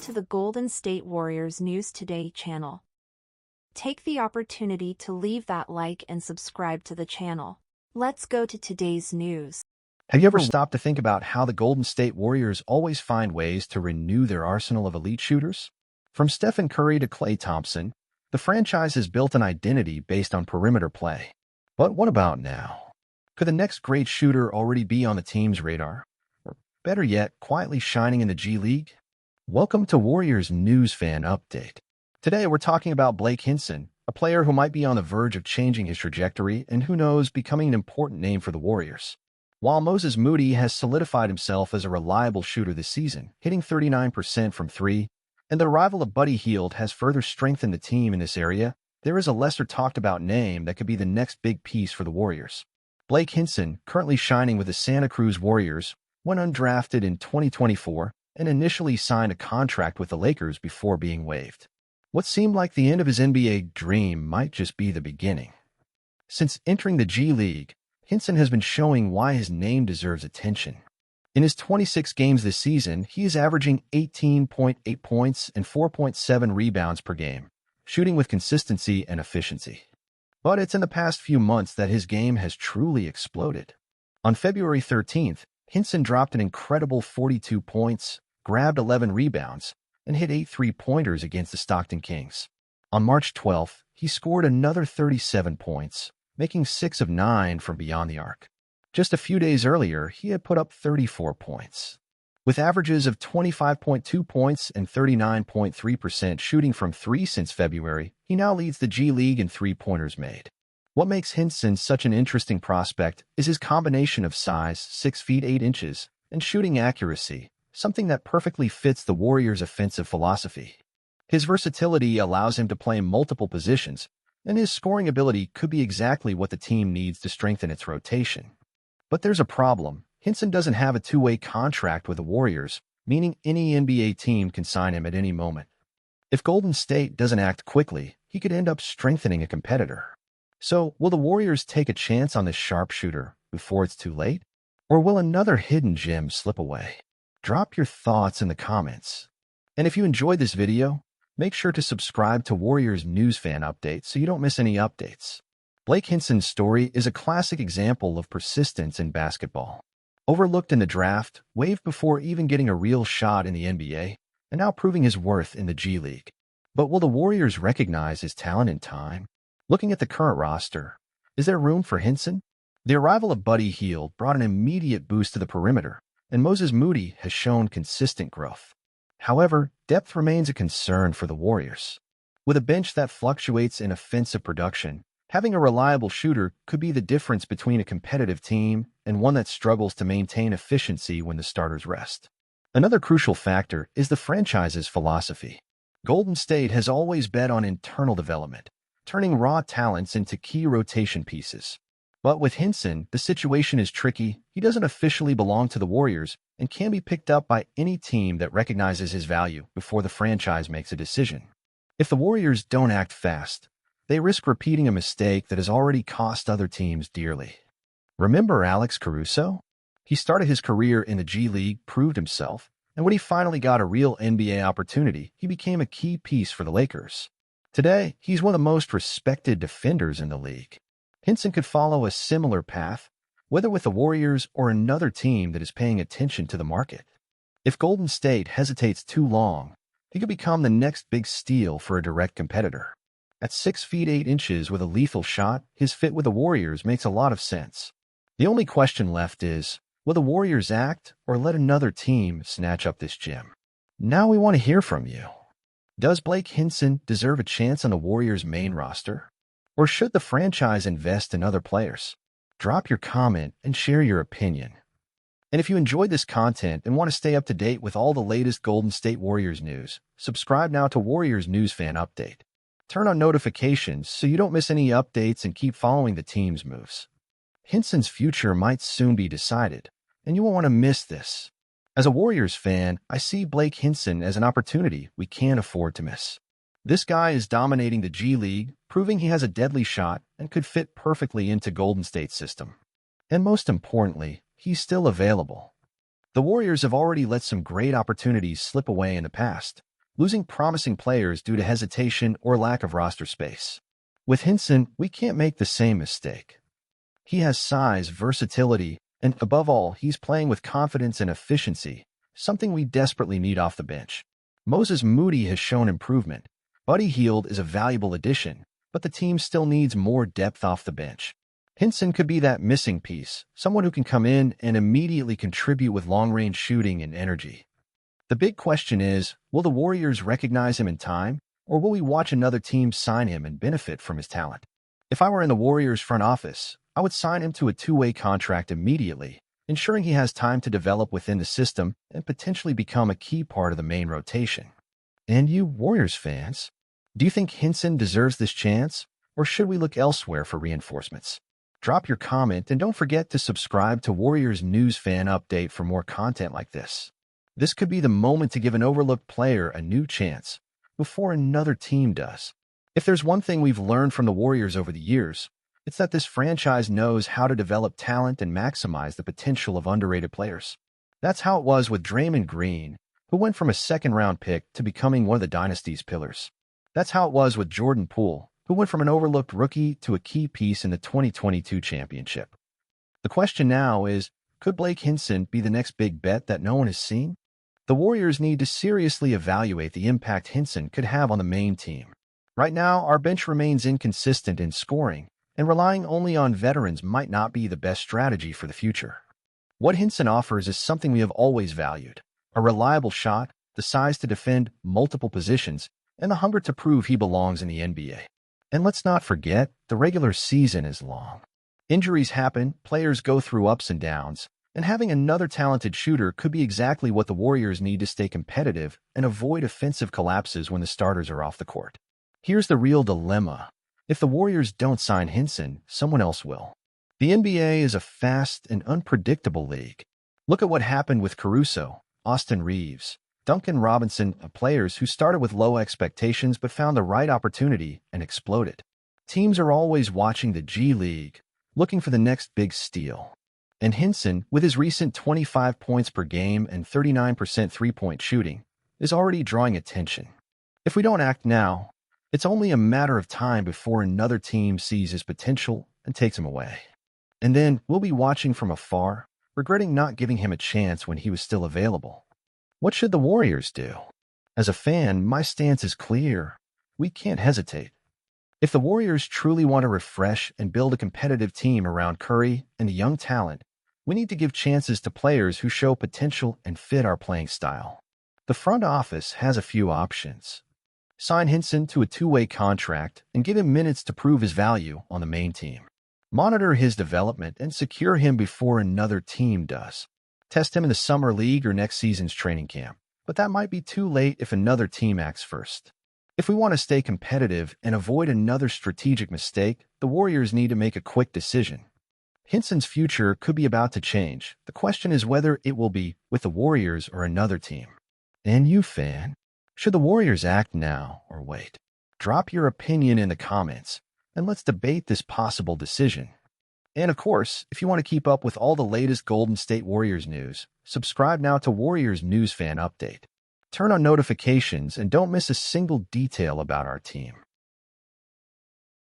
To the Golden State Warriors News Today channel. Take the opportunity to leave that like and subscribe to the channel. Let's go to today's news. Have you ever stopped to think about how the Golden State Warriors always find ways to renew their arsenal of elite shooters? From Stephen Curry to Klay Thompson, the franchise has built an identity based on perimeter play. But what about now? Could the next great shooter already be on the team's radar? Or better yet, quietly shining in the G League? Welcome to Warriors News Fan Update. Today we're talking about Blake Hinson, a player who might be on the verge of changing his trajectory and who knows becoming an important name for the Warriors. While Moses Moody has solidified himself as a reliable shooter this season, hitting 39% from three, and the arrival of Buddy Hield has further strengthened the team in this area, there is a lesser-talked-about name that could be the next big piece for the Warriors. Blake Hinson, currently shining with the Santa Cruz Warriors, went undrafted in 2024 and initially signed a contract with the Lakers before being waived. What seemed like the end of his NBA dream might just be the beginning. Since entering the G League, Hinson has been showing why his name deserves attention. In his 26 games this season, he is averaging 18.8 points and 4.7 rebounds per game, shooting with consistency and efficiency. But it's in the past few months that his game has truly exploded. On February 13th, Hinson dropped an incredible 42 points, grabbed 11 rebounds, and hit 8 three-pointers against the Stockton Kings. On March 12th, he scored another 37 points, making 6 of 9 from beyond the arc. Just a few days earlier, he had put up 34 points. With averages of 25.2 points and 39.3% shooting from three since February, he now leads the G League in three-pointers made. What makes Hinson such an interesting prospect is his combination of size, 6 feet 8 inches, and shooting accuracy, something that perfectly fits the Warriors' offensive philosophy. His versatility allows him to play multiple positions, and his scoring ability could be exactly what the team needs to strengthen its rotation. But there's a problem. Hinson doesn't have a two-way contract with the Warriors, meaning any NBA team can sign him at any moment. If Golden State doesn't act quickly, he could end up strengthening a competitor. So, will the Warriors take a chance on this sharpshooter before it's too late? Or will another hidden gem slip away? Drop your thoughts in the comments. And if you enjoyed this video, make sure to subscribe to Warriors News Fan Update so you don't miss any updates. Blake Hinson's story is a classic example of persistence in basketball. Overlooked in the draft, waived before even getting a real shot in the NBA, and now proving his worth in the G League. But will the Warriors recognize his talent in time? Looking at the current roster, is there room for Hinson? The arrival of Buddy Hield brought an immediate boost to the perimeter, and Moses Moody has shown consistent growth. However, depth remains a concern for the Warriors. With a bench that fluctuates in offensive production, having a reliable shooter could be the difference between a competitive team and one that struggles to maintain efficiency when the starters rest. Another crucial factor is the franchise's philosophy. Golden State has always bet on internal development, turning raw talents into key rotation pieces. But with Hinson, the situation is tricky. He doesn't officially belong to the Warriors and can be picked up by any team that recognizes his value before the franchise makes a decision. If the Warriors don't act fast, they risk repeating a mistake that has already cost other teams dearly. Remember Alex Caruso? He started his career in the G League, proved himself, and when he finally got a real NBA opportunity, he became a key piece for the Lakers. Today, he's one of the most respected defenders in the league. Hinson could follow a similar path, whether with the Warriors or another team that is paying attention to the market. If Golden State hesitates too long, he could become the next big steal for a direct competitor. At 6 feet 8 inches with a lethal shot, his fit with the Warriors makes a lot of sense. The only question left is, will the Warriors act or let another team snatch up this gem? Now we want to hear from you. Does Blake Hinson deserve a chance on the Warriors' main roster? Or should the franchise invest in other players? Drop your comment and share your opinion. And if you enjoyed this content and want to stay up to date with all the latest Golden State Warriors news, subscribe now to Warriors News Fan Update. Turn on notifications so you don't miss any updates and keep following the team's moves. Hinson's future might soon be decided, and you won't want to miss this. As a Warriors fan, I see Blake Hinson as an opportunity we can't afford to miss. This guy is dominating the G League, proving he has a deadly shot and could fit perfectly into Golden State's system. And most importantly, he's still available. The Warriors have already let some great opportunities slip away in the past, losing promising players due to hesitation or lack of roster space. With Hinson, we can't make the same mistake. He has size, versatility, and above all, he's playing with confidence and efficiency, something we desperately need off the bench. Moses Moody has shown improvement. Buddy Hield is a valuable addition, but the team still needs more depth off the bench. Hinson could be that missing piece, someone who can come in and immediately contribute with long-range shooting and energy. The big question is, will the Warriors recognize him in time, or will we watch another team sign him and benefit from his talent? If I were in the Warriors front office, I would sign him to a two-way contract immediately, ensuring he has time to develop within the system and potentially become a key part of the main rotation. And you Warriors fans, do you think Hinson deserves this chance, or should we look elsewhere for reinforcements? Drop your comment and don't forget to subscribe to Warriors News Fan Update for more content like this. This could be the moment to give an overlooked player a new chance before another team does. If there's one thing we've learned from the Warriors over the years, it's that this franchise knows how to develop talent and maximize the potential of underrated players. That's how it was with Draymond Green, who went from a second-round pick to becoming one of the dynasty's pillars. That's how it was with Jordan Poole, who went from an overlooked rookie to a key piece in the 2022 championship. The question now is, could Blake Hinson be the next big bet that no one has seen? The Warriors need to seriously evaluate the impact Hinson could have on the main team. Right now, our bench remains inconsistent in scoring, and relying only on veterans might not be the best strategy for the future. What Hinson offers is something we have always valued: a reliable shot, the size to defend multiple positions, and the hunger to prove he belongs in the NBA. And let's not forget, the regular season is long. Injuries happen, players go through ups and downs, and having another talented shooter could be exactly what the Warriors need to stay competitive and avoid offensive collapses when the starters are off the court. Here's the real dilemma. If the Warriors don't sign Hinson, someone else will. The NBA is a fast and unpredictable league. Look at what happened with Caruso, Austin Reeves, Duncan Robinson, players who started with low expectations but found the right opportunity and exploded. Teams are always watching the G League, looking for the next big steal. And Hinson, with his recent 25 points per game and 39% three-point shooting, is already drawing attention. If we don't act now, it's only a matter of time before another team sees his potential and takes him away. And then we'll be watching from afar, regretting not giving him a chance when he was still available. What should the Warriors do? As a fan, my stance is clear. We can't hesitate. If the Warriors truly want to refresh and build a competitive team around Curry and the young talent, we need to give chances to players who show potential and fit our playing style. The front office has a few options. Sign Hinson to a two-way contract and give him minutes to prove his value on the main team. Monitor his development and secure him before another team does. Test him in the summer league or next season's training camp, but that might be too late if another team acts first. If we want to stay competitive and avoid another strategic mistake, the Warriors need to make a quick decision. Hinson's future could be about to change. The question is whether it will be with the Warriors or another team. And you, fan, should the Warriors act now or wait? Drop your opinion in the comments, and let's debate this possible decision. And of course, if you want to keep up with all the latest Golden State Warriors news, subscribe now to Warriors News Fan Update. Turn on notifications and don't miss a single detail about our team.